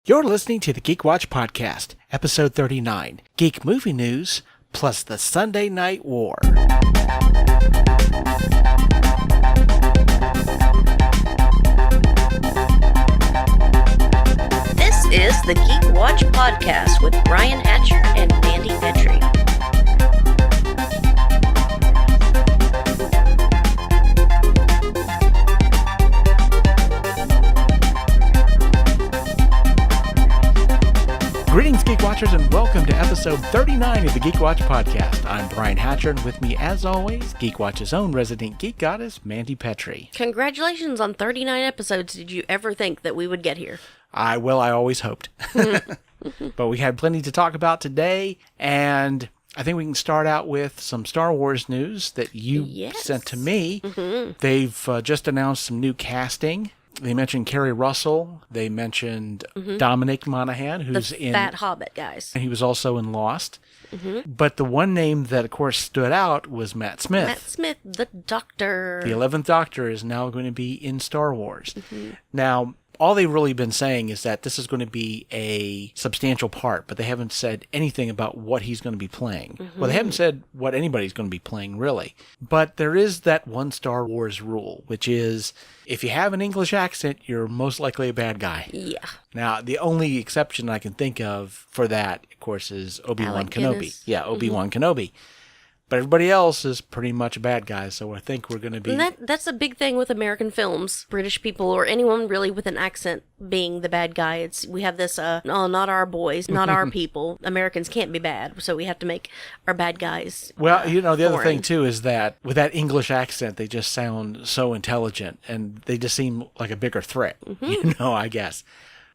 You're listening to the Geek Watch Podcast, Episode 39, Geek Movie News, plus the Sunday Night War. This is the Geek Watch Podcast with Brian Hatcher and Mandy Petrie. Greetings, Geek Watchers, and welcome to episode 39 of the Geek Watch Podcast. I'm Brian Hatcher, and with me, as always, Geek Watch's own resident geek goddess, Mandy Petrie. Congratulations on 39 episodes. Did you ever think that we would get here? I always hoped. But we had plenty to talk about today, and I think we can start out with some Star Wars news that you sent to me. Mm-hmm. They've just announced some new casting. They mentioned Kerry Russell. They mentioned Dominic Monaghan, who's the Fat Hobbit guys. And he was also in Lost. Mm-hmm. But the one name that, of course, stood out was Matt Smith. Matt Smith, the Doctor. The 11th Doctor is now going to be in Star Wars. Mm-hmm. Now, all they've really been saying is that this is going to be a substantial part, but they haven't said anything about what he's going to be playing. Mm-hmm. Well, they haven't said what anybody's going to be playing, really. But there is that one Star Wars rule, which is if you have an English accent, you're most likely a bad guy. Yeah. Now, the only exception I can think of for that, of course, is Obi-Wan Kenobi. Guinness. Yeah, Obi-Wan Kenobi. But everybody else is pretty much a bad guy, so I think we're going to be... And that's a big thing with American films. British people, or anyone really with an accent, being the bad guy. We have this, no, not our boys, not our people. Americans can't be bad, so we have to make our bad guys Well, the foreign. other thing, too, is that with that English accent, they just sound so intelligent, and they just seem like a bigger threat, I guess.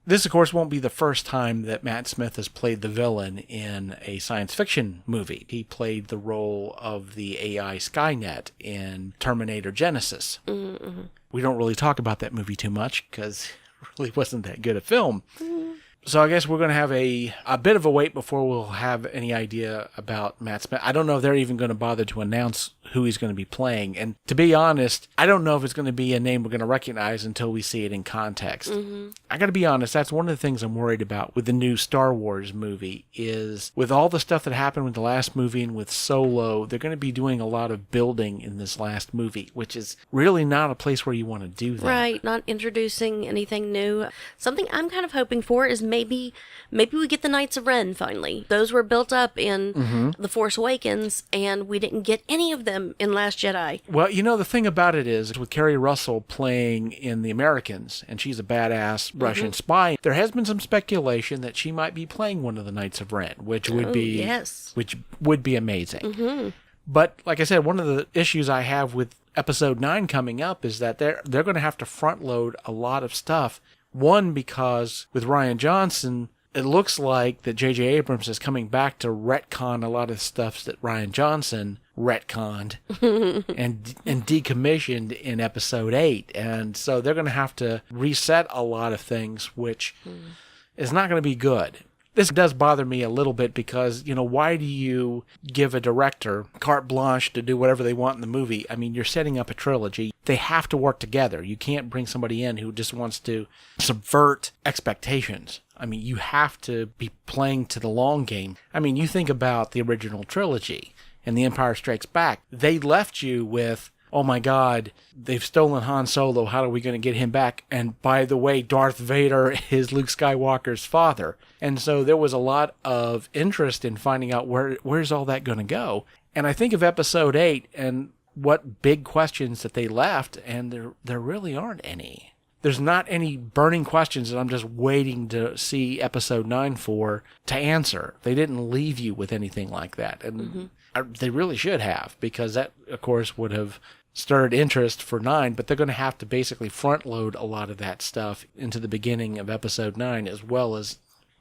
This, of course, won't be the first time that Matt Smith has played the villain in a science fiction movie. He played the role of the AI Skynet in Terminator Genesis. Mm-hmm. We don't really talk about that movie too much because it really wasn't that good a film. Mm-hmm. So I guess we're going to have a bit of a wait before we'll have any idea about Matt Smith. I don't know if they're even going to bother to announce who he's going to be playing. And to be honest, I don't know if it's going to be a name we're going to recognize until we see it in context. Mm-hmm. I got to be honest, that's one of the things I'm worried about with the new Star Wars movie is with all the stuff that happened with the last movie and with Solo, they're going to be doing a lot of building in this last movie, which is really not a place where you want to do that. Right, not introducing anything new. Something I'm kind of hoping for is maybe we get the Knights of Ren finally. Those were built up in The Force Awakens, and we didn't get any of them in Last Jedi. Well, the thing about it is, with Kerry Russell playing in The Americans, and she's a badass Russian spy, there has been some speculation that she might be playing one of the Knights of Ren, which would be amazing. Mm-hmm. But like I said, one of the issues I have with Episode 9 coming up is that they're going to have to front load a lot of stuff. One, because with Rian Johnson, it looks like that J.J. Abrams is coming back to retcon a lot of stuff that Rian Johnson retconned and decommissioned in Episode 8. And so they're going to have to reset a lot of things, which is not going to be good. This does bother me a little bit because, why do you give a director carte blanche to do whatever they want in the movie? I mean, you're setting up a trilogy. They have to work together. You can't bring somebody in who just wants to subvert expectations. I mean, you have to be playing to the long game. I mean, you think about the original trilogy and The Empire Strikes Back. They left you with, oh my God, they've stolen Han Solo. How are we going to get him back? And by the way, Darth Vader is Luke Skywalker's father. And so there was a lot of interest in finding out where's all that going to go. And I think of Episode 8 and what big questions that they left, and there really aren't any. There's not any burning questions that I'm just waiting to see Episode 9 to answer. They didn't leave you with anything like that. And they really should have, because that, of course, would have stirred interest for 9, but they're going to have to basically front load a lot of that stuff into the beginning of Episode 9, as well as,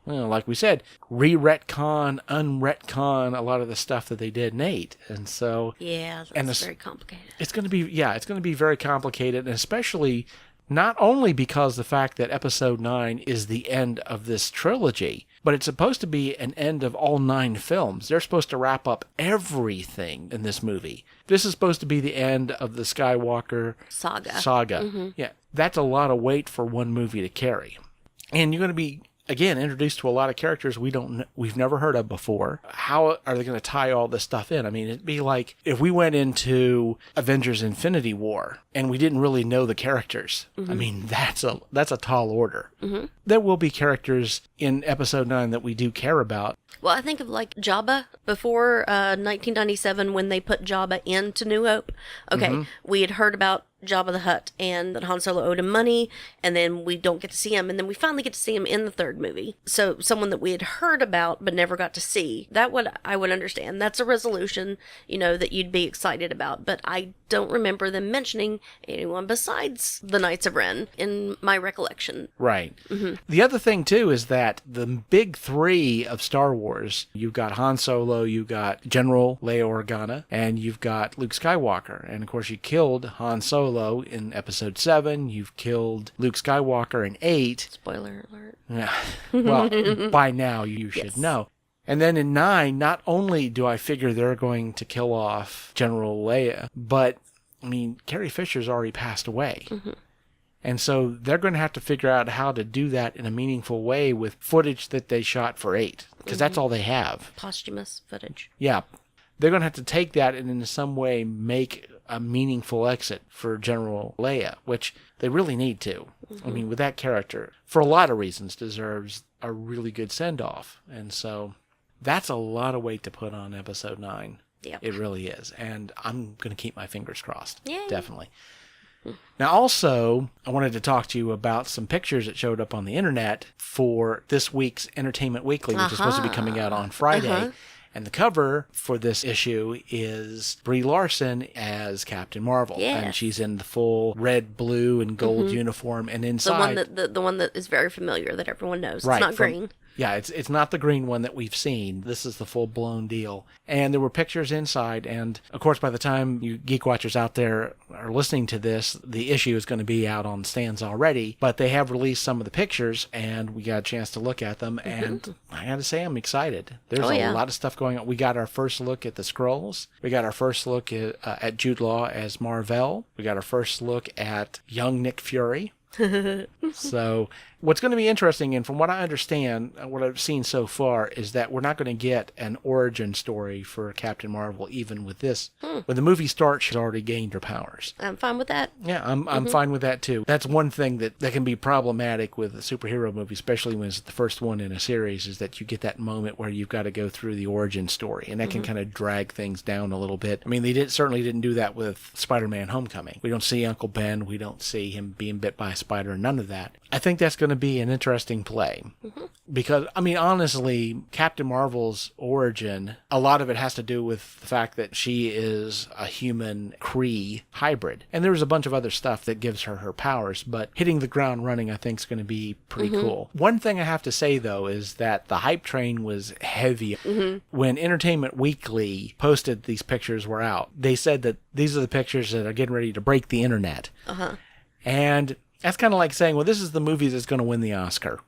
like we said, re-retcon, un-retcon a lot of the stuff that they did in 8. And so... Yeah, that's very complicated. It's going to be very complicated, and especially not only because the fact that Episode 9 is the end of this trilogy, but it's supposed to be an end of all 9 films. They're supposed to wrap up everything in this movie. This is supposed to be the end of the Skywalker saga. Mm-hmm. Yeah, that's a lot of weight for one movie to carry. And you're going to be again, introduced to a lot of characters we've never heard of before. How are they going to tie all this stuff in? I mean, it'd be like if we went into Avengers Infinity War and we didn't really know the characters. I mean, that's a tall order. There will be characters in episode 9 that we do care about. Well, I think of like Jabba before 1997 when they put Jabba into New Hope. Okay, we had heard about Jabba the Hutt and that Han Solo owed him money, and then we don't get to see him, and then we finally get to see him in the third movie. So someone that we had heard about but never got to see, I would understand. That's a resolution, that you'd be excited about, but I don't remember them mentioning anyone besides the Knights of Ren in my recollection. Right. The other thing, too, is that the big three of Star Wars, you've got Han Solo, you've got General Leia Organa, and you've got Luke Skywalker. And, of course, you killed Han Solo in episode 7. You've killed Luke Skywalker in 8. Spoiler alert. Yeah. Well, by now you should know. And then in 9, not only do I figure they're going to kill off General Leia, but, I mean, Carrie Fisher's already passed away. And so they're going to have to figure out how to do that in a meaningful way with footage that they shot for 8, because that's all they have. Posthumous footage. Yeah. They're going to have to take that and in some way make a meaningful exit for General Leia, which they really need to. I mean, with that character, for a lot of reasons, deserves a really good send-off. And so that's a lot of weight to put on episode 9. Yep. It really is. And I'm going to keep my fingers crossed. Yay. Definitely. Now, also, I wanted to talk to you about some pictures that showed up on the internet for this week's Entertainment Weekly, which is supposed to be coming out on Friday. And the cover for this issue is Brie Larson as Captain Marvel. Yes. And she's in the full red, blue, and gold uniform. And inside... The one that is very familiar, that everyone knows. Right, It's not green. Yeah, it's not the green one that we've seen. This is the full-blown deal. And there were pictures inside, and of course, by the time you Geek Watchers out there are listening to this, the issue is going to be out on stands already. But they have released some of the pictures, and we got a chance to look at them, and I gotta say, I'm excited. There's a lot of stuff going on. We got our first look at the Skrulls. We got our first look at Jude Law as Mar-Vell. We got our first look at young Nick Fury. So what's going to be interesting, and from what I understand, what I've seen so far, is that we're not going to get an origin story for Captain Marvel even with this. When the movie starts, she's already gained her powers. I'm fine with that. Yeah, I'm fine with that too. That's one thing that can be problematic with a superhero movie, especially when it's the first one in a series, is that you get that moment where you've got to go through the origin story, and that can kind of drag things down a little bit. I mean, they certainly didn't do that with Spider-Man Homecoming. We don't see Uncle Ben. We don't see him being bit by a spider, none of that. I think that's going to be an interesting play. Because, I mean, honestly, Captain Marvel's origin, a lot of it has to do with the fact that she is a human Kree hybrid. And there's a bunch of other stuff that gives her her powers, but hitting the ground running, I think, is going to be pretty cool. One thing I have to say, though, is that the hype train was heavy. When Entertainment Weekly posted these pictures were out, they said that these are the pictures that are getting ready to break the internet. And that's kind of like saying, well, this is the movie that's going to win the Oscar.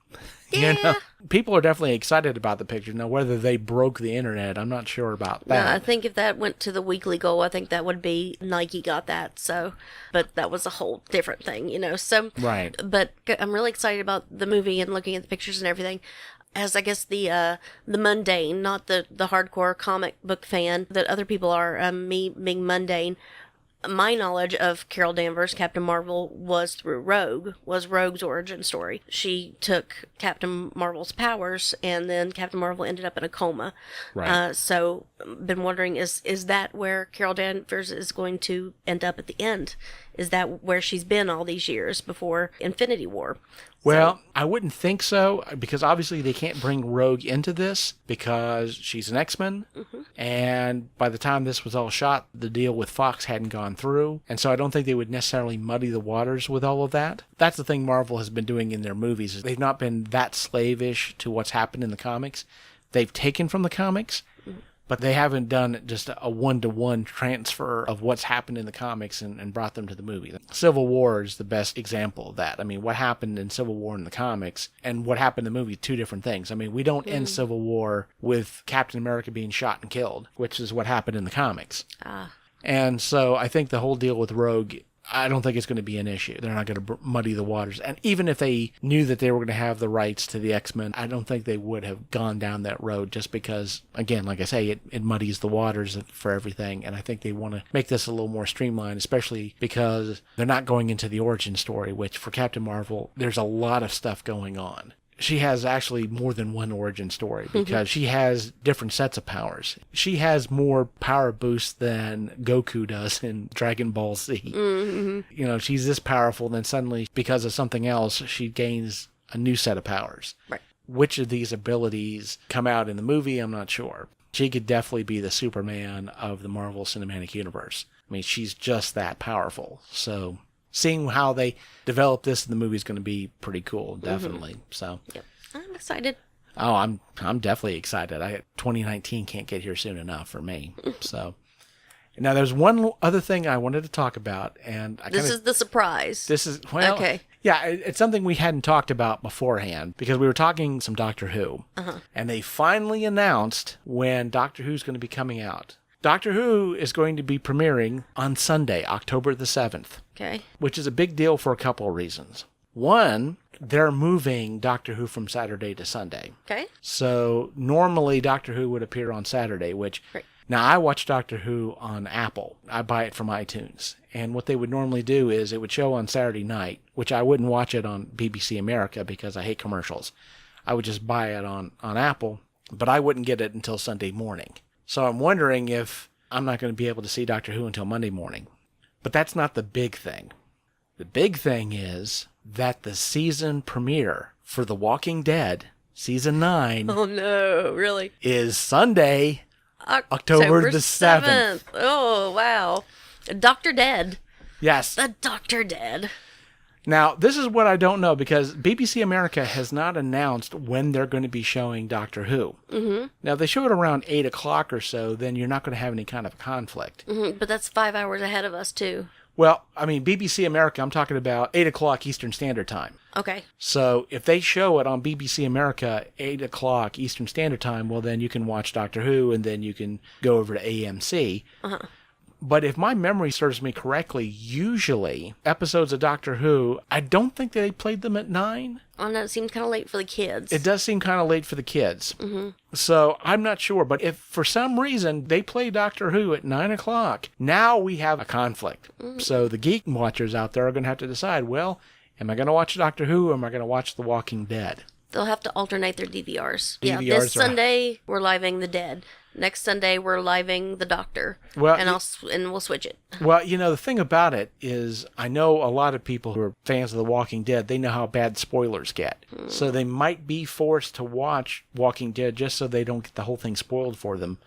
Yeah. People are definitely excited about the picture. Now, whether they broke the internet, I'm not sure about that. No, I think if that went to the weekly goal, I think that would be Nike got that. So, but that was a whole different thing, So, right. But I'm really excited about the movie and looking at the pictures and everything. As I guess the mundane, not the hardcore comic book fan that other people are, me being mundane. My knowledge of Carol Danvers, Captain Marvel, was through Rogue's origin story. She took Captain Marvel's powers, and then Captain Marvel ended up in a coma. Right. So, been wondering, is that where Carol Danvers is going to end up at the end? Is that where she's been all these years before Infinity War? Well, I wouldn't think so, because obviously they can't bring Rogue into this because she's an X-Men, and by the time this was all shot, the deal with Fox hadn't gone through, and so I don't think they would necessarily muddy the waters with all of that. That's the thing Marvel has been doing in their movies, is they've not been that slavish to what's happened in the comics. They've taken from the comics, but they haven't done just a one-to-one transfer of what's happened in the comics and brought them to the movie. Civil War is the best example of that. I mean, what happened in Civil War in the comics and what happened in the movie, two different things. I mean, we don't end Civil War with Captain America being shot and killed, which is what happened in the comics. And so I think the whole deal with Rogue, I don't think it's going to be an issue. They're not going to muddy the waters. And even if they knew that they were going to have the rights to the X-Men, I don't think they would have gone down that road just because, again, like I say, it muddies the waters for everything. And I think they want to make this a little more streamlined, especially because they're not going into the origin story, which for Captain Marvel, there's a lot of stuff going on. She has actually more than one origin story because she has different sets of powers. She has more power boosts than Goku does in Dragon Ball Z. You know, she's this powerful, then suddenly, because of something else, she gains a new set of powers. Right. Which of these abilities come out in the movie, I'm not sure. She could definitely be the Superman of the Marvel Cinematic Universe. I mean, she's just that powerful. So seeing how they develop this in the movie is going to be pretty cool, definitely. So, yep. I'm excited. Oh, I'm definitely excited. 2019 can't get here soon enough for me. So, now there's one other thing I wanted to talk about, and this is the surprise. This is okay. Yeah, it's something we hadn't talked about beforehand because we were talking some Doctor Who, and they finally announced when Doctor Who's going to be coming out. Doctor Who is going to be premiering on Sunday, October the 7th. Okay. Which is a big deal for a couple of reasons. One, they're moving Doctor Who from Saturday to Sunday. Okay. So normally Doctor Who would appear on Saturday, which... Right. Now, I watch Doctor Who on Apple. I buy it from iTunes. And what they would normally do is it would show on Saturday night, which I wouldn't watch it on BBC America because I hate commercials. I would just buy it on Apple, but I wouldn't get it until Sunday morning. So I'm wondering if I'm not going to be able to see Doctor Who until Monday morning. But that's not the big thing. The big thing is that the season premiere for The Walking Dead, Season 9... Oh, no, really? ...is Sunday, October the 7th. Oh, wow. Dr. Dead. Yes. The Dr. Dead. Now, this is what I don't know because BBC America has not announced when they're going to be showing Doctor Who. Now, if they show it around 8 o'clock or so, then you're not going to have any kind of conflict. But that's 5 hours ahead of us, too. Well, I mean, BBC America, I'm talking about 8 o'clock Eastern Standard Time. Okay. So if they show it on BBC America 8 o'clock Eastern Standard Time, well, then you can watch Doctor Who and then you can go over to AMC. But if my memory serves me correctly, usually episodes of Doctor Who, I don't think they played them at 9. Oh, no, it seems kind of late for the kids. It does seem kind of late for the kids. So I'm not sure. But if for some reason they play Doctor Who at 9 o'clock, now we have a conflict. So the Geek watchers out there are going to have to decide, well, am I going to watch Doctor Who or am I going to watch The Walking Dead? They'll have to alternate their DVRs. DVRs this Sunday, we're living The Dead. Next Sunday, we're living The Doctor. Well, and we'll switch it. Well, you know, the thing about it is I know a lot of people who are fans of The Walking Dead, they know how bad spoilers get. So they might be forced to watch Walking Dead just so they don't get the whole thing spoiled for them.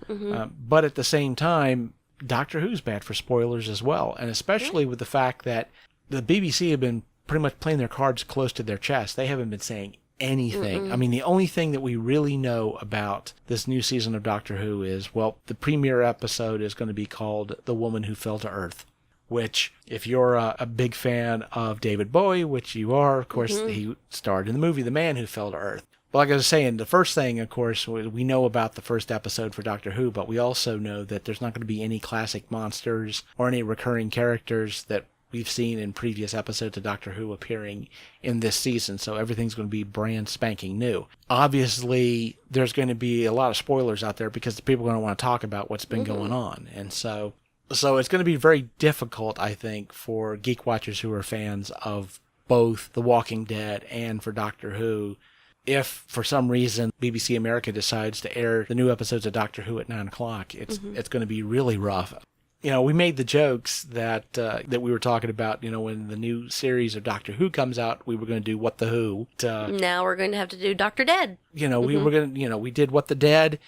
But at the same time, Doctor Who's bad for spoilers as well. And especially with the fact that the BBC have been pretty much playing their cards close to their chest. They haven't been saying anything. I mean, the only thing that we really know about this new season of Doctor Who is, well, the premiere episode is going to be called The Woman Who Fell to Earth, which, if you're a big fan of David Bowie, which you are, of course, he starred in the movie The Man Who Fell to Earth. Well, like I was saying, the first thing, of course, we know about the first episode for Doctor Who, but we also know that there's not going to be any classic monsters or any recurring characters that we've seen in previous episodes of Doctor Who appearing in this season, so everything's going to be brand spanking new. Obviously, there's going to be a lot of spoilers out there because the people are going to want to talk about what's been going on, and so it's going to be very difficult, I think, for Geek Watchers who are fans of both The Walking Dead and for Doctor Who. If, for some reason, BBC America decides to air the new episodes of Doctor Who at 9 o'clock, it's going to be really rough. You know, we made the jokes that that we were talking about, you know, when the new series of Doctor Who comes out, we were going to do What the Who. Now we're going to have to do Dr. Dead. You know, we were going to, you know, we did What the Dead.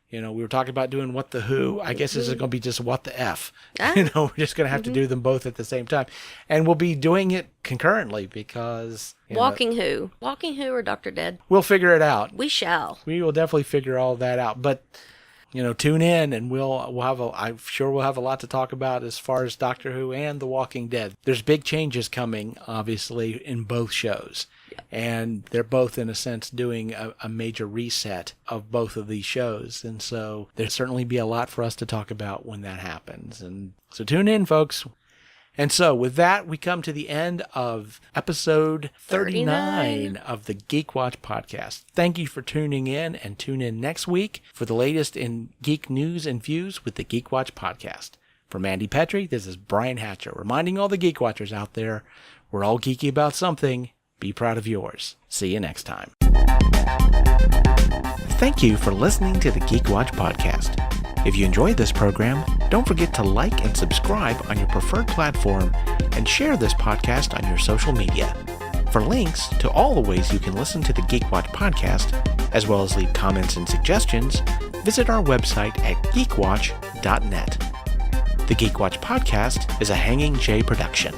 You know, we were talking about doing What the Who. I guess this is going to be just What the F. You know, we're just going to have to do them both at the same time. And we'll be doing it concurrently because... Walking Who or Dr. Dead? We'll figure it out. We shall. We will definitely figure all that out. But... you know, tune in and I'm sure we'll have a lot to talk about as far as Doctor Who and The Walking Dead. There's big changes coming, obviously, in both shows. And they're both, in a sense, doing a major reset of both of these shows. And so there'll certainly be a lot for us to talk about when that happens. And so tune in, folks. And so with that, we come to the end of episode 39 of the Geek Watch podcast. Thank you for tuning in, and tune in next week for the latest in geek news and views with the Geek Watch podcast. For Mandy Petrie, this is Brian Hatcher, reminding all the Geek Watchers out there, we're all geeky about something. Be proud of yours. See you next time. Thank you for listening to the Geek Watch podcast. If you enjoyed this program, don't forget to like and subscribe on your preferred platform and share this podcast on your social media. For links to all the ways you can listen to the Geek Watch podcast, as well as leave comments and suggestions, visit our website at geekwatch.net. The Geek Watch podcast is a Hanging J production.